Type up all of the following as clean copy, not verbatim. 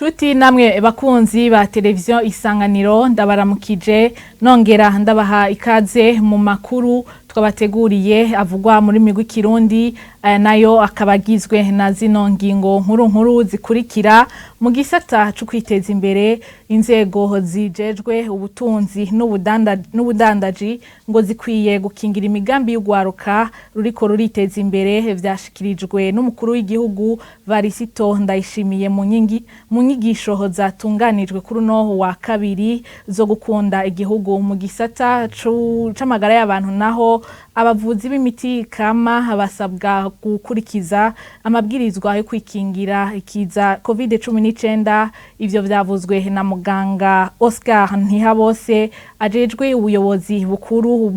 Nshuti namwe bakunzi ba televiziyo Isanganiro ndabaramukije nongera ndabaha ikaze mu makuru twabateguriye avugwa muri migwi Kirundi nayo akabagizwe na zino ngingo nkuru zikurikira mu gisata cyo kwiteza imbere inzego zijejwe ubutunzi n'ubudandaji ngo zikwiye gukingira imigambi y'ugwaruka ruriko ruriteza imbere vyashikirijwe n'umukuru w'igihugu Varisito Ndayishimiye mu nyigisho zatunganijwe kuri no wa kabiri zo gukunda igihugu mu gisata c'amagara y'abantu naho abavuzi b'imiti kama basabwa gukurikiza amabwirizwa yo kwikingira ikiza COVID-19 ivyo vyavuzwe na muganga Oscar Ntihabose ajejwe ubuyobozi bukuru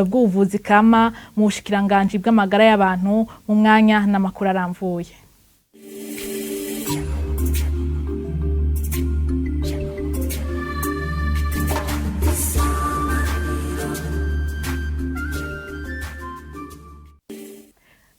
bw'ubuvuzi kama mu bushikiranganje bw'amagara y'abantu mu mwanya n'amakuru aramvuye.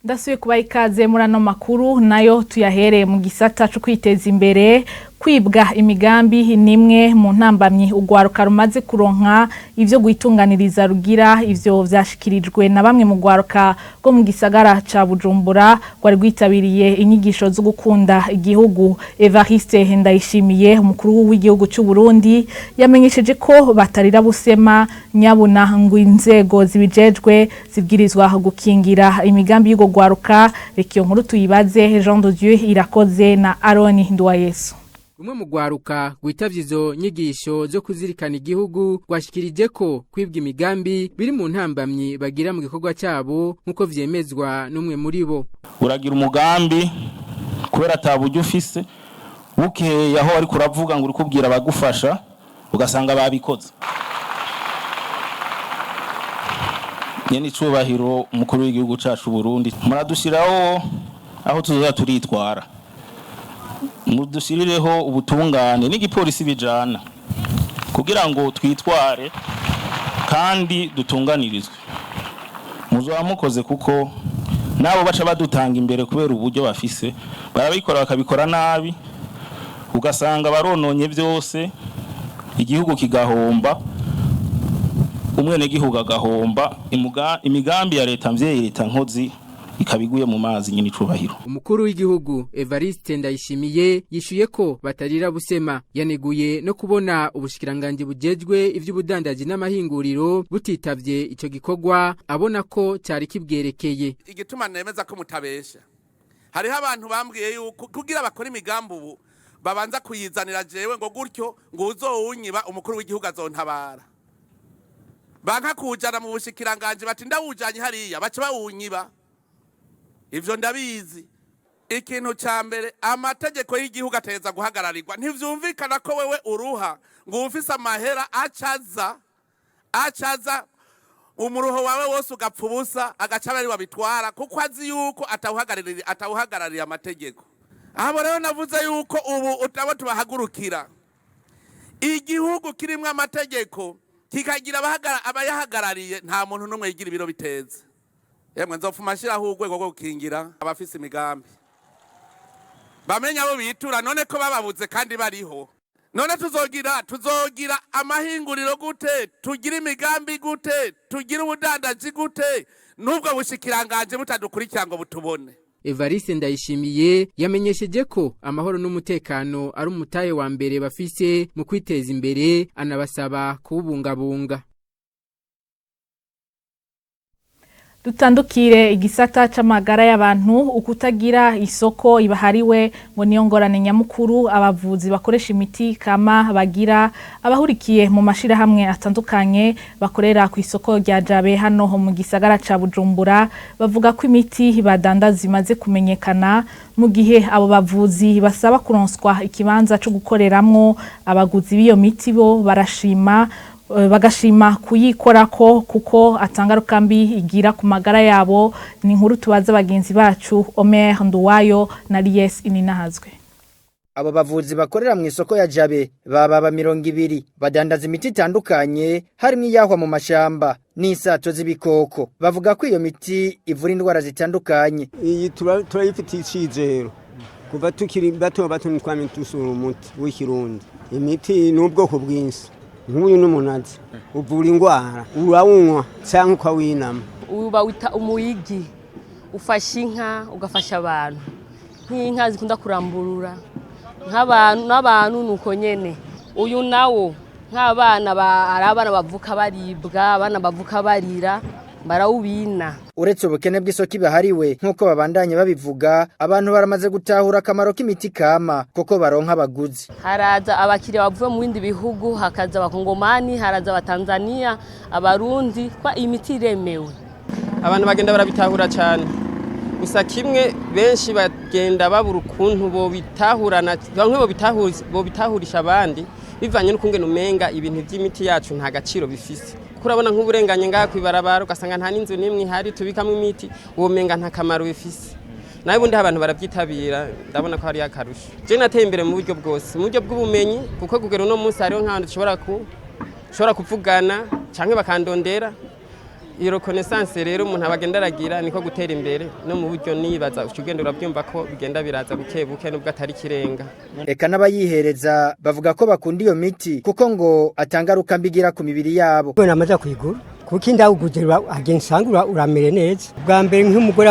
Ndasuye kuba ikaze muri ano makuru nayo tuyahere mu gisata cyo kwiteza imbere kwibwa imigambi nimwe mu ntambamye ugwaruka rumaze kuronka ivyo guitunganiriza rugira ivyo vyashikirijwe na bamwe mu gwaruka go mu gisagara ca Bujumbura gwari gwitabiriye inyigisho zo gukunda igihugu. Evariste Ndayishimiye umukuru w'igihugu cy'u Burundi yamenyesheje ko batarira busema nyabuna ngo inzego zibijejwe zibwirizwa gukingira imigambi y'ugo gwaruka. Rekiyo nkuru tuyibaze Jean de Dieu Irakoze na Aroni Nduwayesu. Umwe mu gwaruka gwitavye izo nyigisho zo kuzirikana igihugu gwashikirije ko kwibwa imigambi biri mu ntambamye bagira mu gikorwa cyabo nkuko vyemezwa n'umwe muri bo. Uragira umugambi kubera ataburyo ufise bukeye aho ari kuravuga ngo uri kubwira abagufasha ugasanga babikoze. Nyene icubahiro umukuru w'igihugu cacu Burundi muradushiraho aho tuzoza turitwara. Mudushirireho ubutungane n'igipolisi bijana kugira ngo twitware kandi dutunganirizwe. Muzoba mukoze kuko nabo baca badutanga imbere kubera uburyo bafise barabikora bakabikora nabi ugasanga barononye byose igihugu kigahomba umwene gihugu agahomba imigambi ya leta mvye leta nkozi ikabiguye mu mazi nyine icubahiro. Umukuru w'igihugu Evariste Ndayishimiye yishuye ko batarira busema yaneguye no kubona ubushikiranganje bujejwe ivy'ubudandaji n'amahinguriro butitavye ico gikorwa abona ko cyari kibwerekeye. Igituma nemeza ko mutabesha hariho abantu bambwiye yuko kugira bakora imigambi ubu babanza kuyizanira jewe ngo gutyo ngo uzowunyiba umukuru w'igihugu azontabara banka kujana mu bushikiranganje bati ndawujanye hariya baca bawunyiba. Ivyo ndabizi. Ikintu ca mbere amategeko y'igihugu ateza guhagararirwa ntivyumvikana ko wewe uruha ngo ufise amahera acaza umuruho wawe wose ugapfubusa agaca bari wabitwara kuko azi yuko atawuhagararira amategeko. Abo rero navuze yuko ubu utabo tubahagurukira igihugu kirimwe amategeko kikagira abayahagarariye nta muntu n'umwe yigira ibiro biteze. Yemwe nzofuma shiraho urwego rwo gukingira abafise imigambi bamenya abo bitura none ko bababuze kandi bariho. None tuzogira amahinguriro gute, tugira imigambi gute, tugira ubudandaji gute nubwo bushikiranganje butadukurikira ngo butubone. Evariste Ndayishimiye yamenyesheje ko amahoro n'umutekano ari umutahe wa mbere bafise mu kwiteza imbere anabasaba kubungabunga. Dutandukire igisata c'amagara y'abantu ukutagira isoko ibahariwe ngo niyo ngorane nyamukuru abavuzi bakoresha imiti kama bagira abahurikiye mu mashira hamwe atandukanye bakorera ku isoko rya Jabe hano mu gisagara ca Bujumbura bavuga ko imiti badandaza imaze kumenyekana mu gihe abo bavuzi basaba kuronswa ikibanza cyo gukoreramwo abaguzi b'iyo miti bo bagashima kuyikorako kuko atangaruka mbi igira ku magara yabo. Ni inkuru tubaza bagenzi bacu Omer Nduwayo na Lies Ininahazwe. Abo bavuzi bakorera mu isoko ya Jabe baba 200 badandaza imiti itandukanye harimo iyahwa mu mashamba n'isato z'ibikoko. Bavuga ko iyo miti ivura indwara zitandukanye. Iyi turayifitiye icizero kuva tukiri bato twamye dusura umuti w'ikirundi imiti n'ubwoko bwinshi nk'uyu n'umunazi uvura indwara urawunywa cyangwa ukawinama uba wita umuyigi ufasha inka ugafasha abantu nk'inka zikunda kuramburura n'abantu nuko nyene uyu nawo nk'abana arabana bavuka baribwa abana bavuka barira barawubina. Uretse ubukene bw'isoko ibahariwe nk'uko babandanye babivuga abantu baramaze gutahura akamaro k'imiti kama kuko baronka abaguzi. Haraza abakiriya bavuye mu bindi bihugu, hakaza abakongomani, haraza abatanzania, abarundi, kwa imiti iremewe. Abantu bagenda barabitahura cyane. Gusa kimwe benshi bagenda babura ukuntu bo bitahurana, bo bitahurisha abandi bivanye n'ukungene umenga ibintu by'imiti yacu nta gaciro bifise. Kurabona nk'uburenganye ngaha kwibarabara ugasanga nta n'inzu nimwe ihari tubikamo imiti uwo menga nta kamaro bifise. Nawe bundi abantu barabyitabira ndabona ko hari akarusho. Je nateye imbere mu buryo bwose, mu buryo bw'ubumenyi kuko kugera no munsi hariho nk'abantu dushobora kuvugana canke bakandondera. Iyo reconnaissance rero umuntu abagenda aragira niko gutera imbere no mu buryo nibaza ukigenda urabyumva ko bigenda biraza buke nubwo atari kirenga. Eka n'abayihereza bavuga ko bakunda iyo miti kuko ngo atangaruka mbigira ku mibiri yabo. Bwana amaza kwigura kuko indaguguzira agensangura uramere neza. Bwa mbere nk'umugore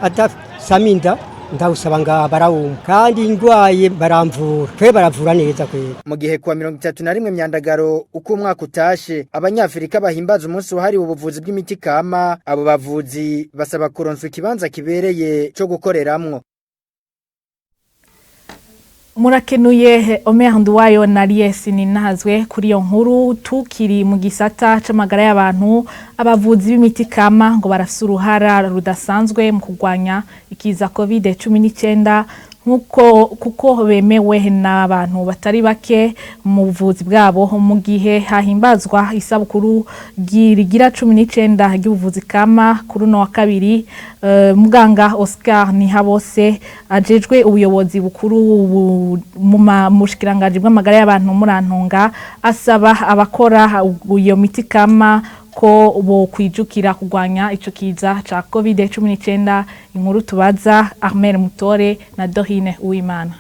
adasaminda ndawusaba nga barawumva kandi indwaye baramvura twe baravura neza kwera. Mu gihe kwa 31 myandagaro uko umwaka utashe abanyafrika bahimbaza umunsi wahariwe ubuvuzi bw'imiti kama, abo bavuzi basaba kuronswa ikibanza kibereye cyo gukoreramwo. Murakenuye Omer Nduwayo na Lies ninahazwe kuri iyo nkuru tukiri mu gisata c'amagara y'abantu abavuzi b'imiti kama ngo barafise uruhara rudasanzwe mu kugwanya ikiza COVID-19 kuko bemewe n'abantu batari bake mu buvuzi bwabo mu gihe hahimbazwa isabukuru rigira 19 ry'ubuvuzi kama kuri no wa kabiri. Muganga Oscar Nihabose ajejwe ubuyobozi bukuru mu mushikiranganje bw'amagara y'abantu murantunga asaba abakora iyo miti kama ko bo kwijukira kugwanya ico kiza ca COVID-19. Inkuru tubaza Ahmed Mutore na Dohine Uwimana.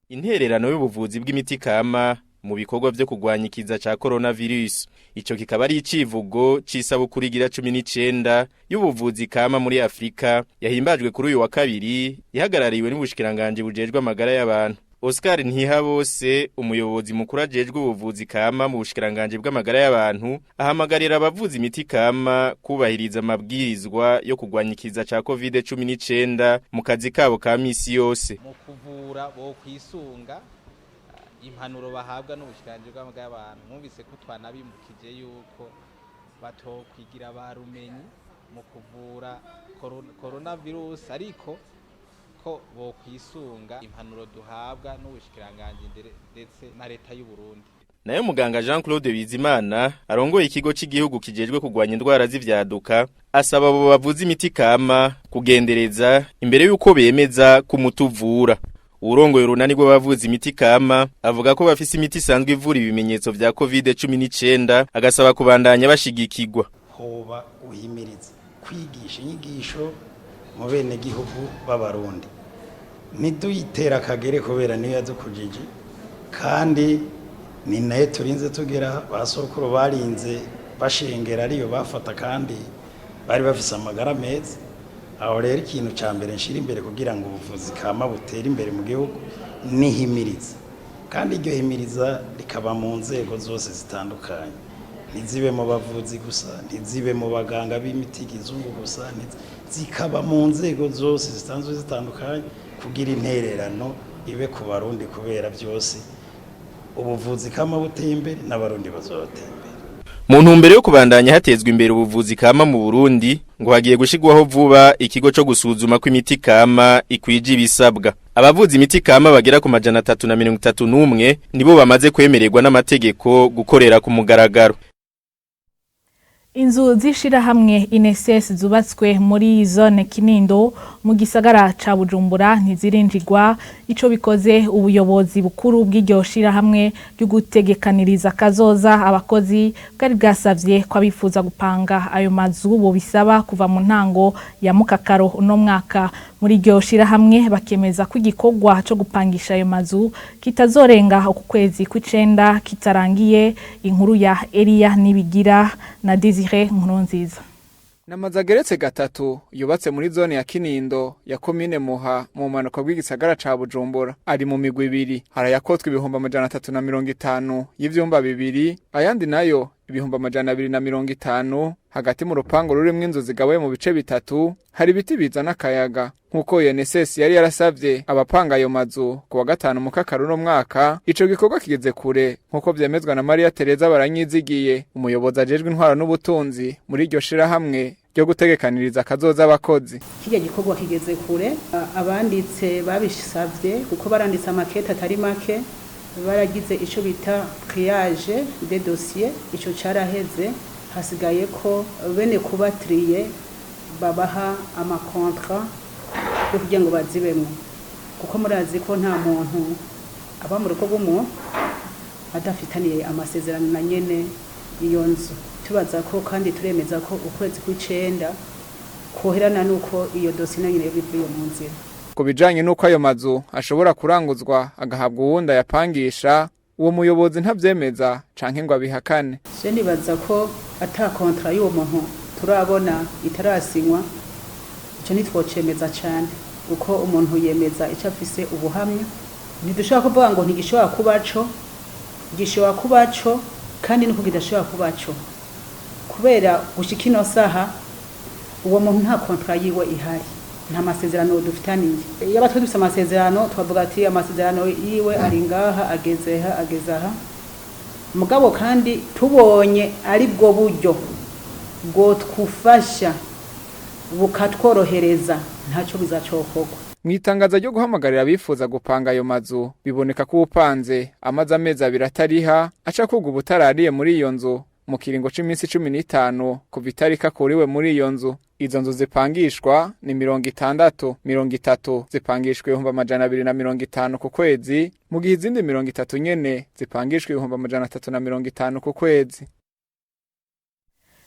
Intererano y'ubuvuzi bw'imiti kama mu bikorwa byo kugwanya ikiza ca coronavirus. Ico kikaba ari icivugo c'isabukuru igira 19 y'ubuvuzi kama muri Afrika yahimbajwe kuri uyu wa kabiri ihagarariwe n'ubushikiranganje bujejwe amagara y'abantu. Oscar Ntihabose umuyobozi mukuru ajejwe ubuvuzi kama mu bushikiranganje bw'amagara y'abantu ahamagarira abavuzi imiti kama kubahiriza amabwirizwa yo kugwanya ikiza ca COVID-19 mu kazi kabo ka misi yose. Mu kuvura bo kwisunga impanuro bahabwa n'ubushikiranganje bw'amagara y'abantu mwumvise ko twanabimukije yuko batokwigira barumenyi mu kuvura coronavirus ariko ko bo kwisunga impanuro duhabwa n'ubushikiranganje ndetse na leta y'u Burundi. Nayo muganga Jean-Claude Bizimana arongoye ikigo cy'igihugu kijejwe kugwanya indwara z'ivyaduka asaba abo bavuza imiti kama kugendereza imbere yuko bemeza kumutuvura. Urongoye urunani rw'abavuza imiti kama avuga ko bafise imiti isanzwe ivura ibimenyetso vya COVID-19 agasaba kubandanya bashigikirwa. Hoba uhimiriza kwigisha inyigisho mu bene gihugu b'abarundi niduyitera kagere kubera niyo yazukujije kandi ni naye turinze tugera basokuru barinze bashengera ariyo bafata kandi bari bafise amagara meza. Aho rero ikintu ca mbere nshira imbere kugira ngo ubuvuzi kama butere imbere mu gihugu nihimiriza kandi iryo himiriza rikaba mu nzego zose zitandukanye, ntizibe mu bavuzi gusa, ntizibe mu baganga b'imiti kizungu gusa, zikaba mu nzego zose zitanzwe zitandukanye kugira intererano ibe ku barundi kubera byose ubuvuzi kama buteye imbere n'abarundi bazotera imbere. Mu ntumbero yo kubandanya hatezwe imbere ubuvuzi kama mu Burundi ngo hagiye gushigwaho vuba ikigo cyo gusuzuma ko imiti kama ikwije ibisabwa. Abavuzi imiti kama bagera ku 331 nibo bamaze kwemererwa n'amategeko gukorera ku mugaragaro. Inzu z'ishirahamwe INSS zubatswe muri zone Kinindo mu gisagara ca Bujumbura ntizirinjirwa ico bikoze ubuyobozi bukuru bw'iryo shirahamwe ryo gutegekaniriza kazoza abakozi bwari bwasavye ko abifuza gupanga ayo mazu bo bisaba kuva mu ntango ya mukakaro uno mwaka. Muri iryo shirahamwe bakemeza ko igikorwa co gupangisha ayo mazu kitazorenga uku kwezi kw'icenda kitarangiye. Inkuru ya Elia Nibigira na Nkurunziza. Namazu ageretse gatatu yubatse muri zone ya Kinindo ya komine Muha mu manuka bw'igisagara ca Bujumbura ari mu migwi ibiri. Harayakotwa 350 y'ivyumba bibiri, ayandi nayo 250 hagati mu rupango rurimwo inzu zigabuye mu bice bitatu. Hari ibiti bizana akayaga nkuko INSS yari yarasavye abapanga ayo mazu kuwa gatanu mukakaro no mwaka. Ico gikorwa kigeze kure nkuko vyemezwa na Maria Tereza Baranyizigiye, umuyobozi ajejwe intwaro n'ubutunzi muri iryo shirahamwe ryo gutegekaniriza kazoza abakozi. Kirya gikorwa kigeze kure, abanditse babishavye kuko baranditse amakete atari make, baragize ico bita triage de dossier, ico caraheze. Hasigaye ko bene kubatriye babaha amakontra yo kugira ngo bazibemwe, kuko murazi ko nta muntu aba mu rugo rw'umuntu adafitaniye amasezerano na nyene iyo nzu. Tubaza ko kandi turemeza ko ukwezi kw'icenda koherana nuko iyo dossier na nyene bivuye mu nzira. Ku bijanye nuko ayo mazu ashobora kuranguzwa agahabwa uwundi ayapangisha, uwo muyobozi ntavyemeza canke ngo abihakane. Je nibaza ko ata kontra y'uwo muntu turabona itarasinywa, ico nitwocemeza cyane uko umuntu yemeza ico afise ubuhamya. Ntidushobora kuvuga ngo ntigishobora kubaco, gishobora kubaco kandi nuko kidashobora kubaco, kubera gushika ino saha uwo muntu nta kontra yiwe ihari, nta masezerano dufitaniye. Yaba dufite amasezerano twavuga ati amasezerano yiwe ari ngaha ageze aha. Mugabo kandi tubonye ari bwo buryo bwo twufasha bukatworohereza ntacyo bizacokorwa. Mwitangaza ryo guhamagarira abifuza gupanga ayo mazu biboneka ko upanze amazi amezi 2 atariha aca kugwa ubutarariye muri iyo nzu mu kiringo c'iminsi 15 kuva itarika kuriwe muri iyo nzu. Izo nzu zipangishwa ni 60 zipangishwe 250 ku kwezi, mu gihe izindi 30 nyene zipangishwe 350 ku kwezi.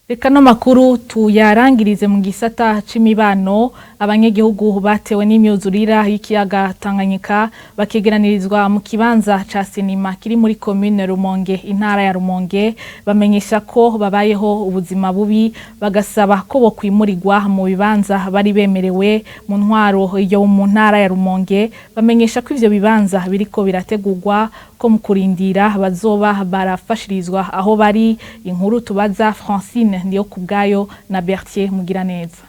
Reka no makuru tuyarangirize mu gisata c'imibano. Abanyagihugu batewe n'imyuzurira y'ikiyaga Tanganyika bakegeranirizwa mu kibanza ca sinema kiri muri commune Rumonge intara ya Rumonge, bamenyesha ko babayeho ubuzima bubi, bagasaba ko bo kwimurirwa mu bibanza bari bemerewe mu ntwaro yo mu ntara ya Rumonge. Bamenyesha ko ivyo bibanza biriko birategurwa ko mu kurindira bazoba barafashirizwa aho bari. Inkuru tubaza Francine ndiyo kubgayo na Bertier Mugiraneza.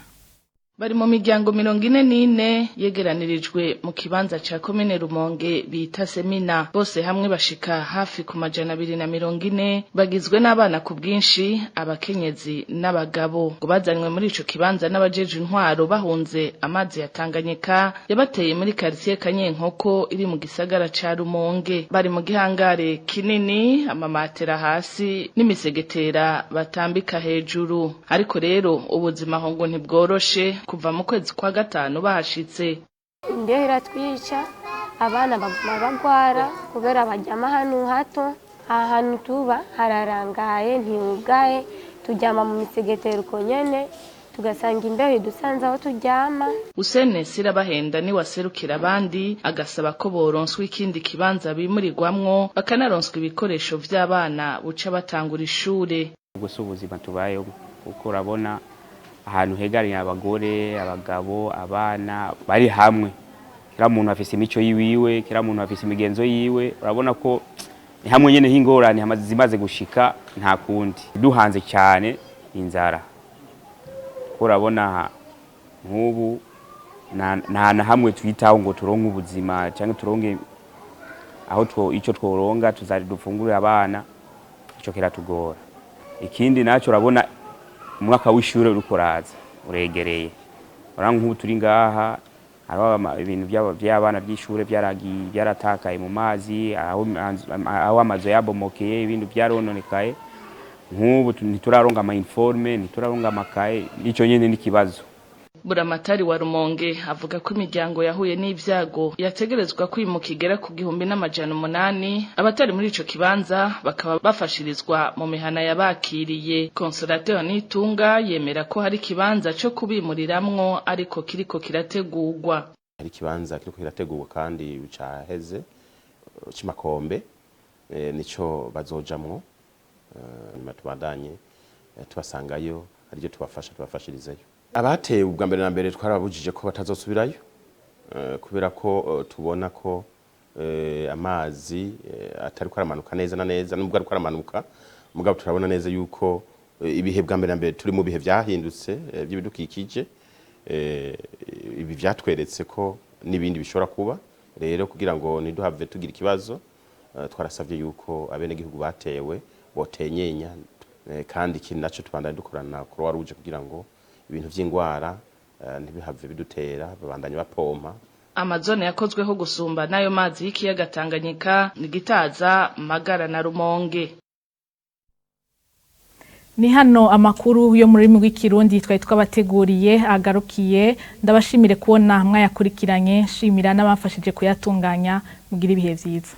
Bari mu miryango 44 yegeranirijwe mu kibanza ca komine Rumonge bita Semina, bose hamwe bashika hafi ku majana 240, bagizwe n'abana ku bwinshi, abakenyezi n'abagabo. Ngo bazanywe muri ico kibanza n'abajeje intwaro bahunze amazi ya Tanganyika yabateye muri quartier Kanyenkoko iri mu gisagara ca Rumonge. Bari mu gihangare kinini, amamatera hasi n'imisegetera batambika hejuru. Ariko rero ubuzima ho ngo ntibworoshe kuva mu kwezi kwa gatanu bahashitse. Indehera twica abana baguma bagwara kubera bajyama hano hato. Ahantu tuba hararangaye ntiugaye, tujyama mu misegetero uko nyene tugasanga imbeho dusanze aho tujyama. Usene Sirabahenda ni waserukira abandi agasaba ko boronswa ikindi kibanza bimurirwamwo, bakanaronswa ibikoresho vy'abana buca batangura ishure. Gusa ubuzima tubayeho uko urabona ahantu hegaranye abagore, abagabo, abana bari hamwe. Kira muntu afise imico yiwiwe, kira muntu afise imigenzo yiwe. Urabona ko hamwe nyene hingorane zimaze gushika nta kundi. Duhanze cyane inzara. Urabona nk'ubu na hamwe twitaho ngo turonke ubuzima cyangwa turonke aho ico tworonga tuzari dufungurira abana, ico kira tugora. Ikindi naco urabona umwaka w'ishure urukuraza uregereye. Uranga nk'ubu turi ngaha aba ibintu by'abana by'ishure byaratakaye mu mazi, aho amazo yabomokeye, ibintu byarononekaye. nk'ubu ntituraronga ama informe ntituraronga amakaye nico nyene n'ikibazo. Buramatari wa Rumonge avuga ko imiryango yahuye n'ivyago yategerezwa kwimuka igera ku 1,800 abatari muri ico kibanza bakaba bafashirizwa mu mihana yabakiriye. Consolateur Nitunga yemera ko hari kibanza cyo kubimuriramwo ariko kiriko kirategurwa. Hari kibanza kiriko kirategurwa kandi caheze cimakombe nico bazojamwo tubandanye tubasangayo arije tubafashirizayo. Abatewe ubwa mbere na mbere twarabujije ko batazosubirayo kubera ko tubona ko amazi atari ko aramanuka neza na neza nubwo ari ko aramanuka mugabo turabona neza yuko ibihe bwa mbere na mbere turi mu bihe byahindutse by'ibidukikije ibi byatweretse ko nibindi bishobora kuba rero kugira ngo niduhave tugira ikibazo twarasavye yuko abene gihugu batewe botenyenya kandi ikintu naco tubandanye dukorana ku Rwanda kugira ngo ibintu vy'ingwara ntibihave bidutera babandanye bapompa. Amazone yakozweho gusumba nayo mazi y'ikiyaga Tanganyika ni Gitaza, Magara na Rumonge. Ni hano amakuru yo muri rurimi rw'ikirundi twari twabateguriye agarukiye. Ndabashimire kubona mwayakurikiranye, shimira n'abafashije kuyatunganya. Mugira ibihe vyiza.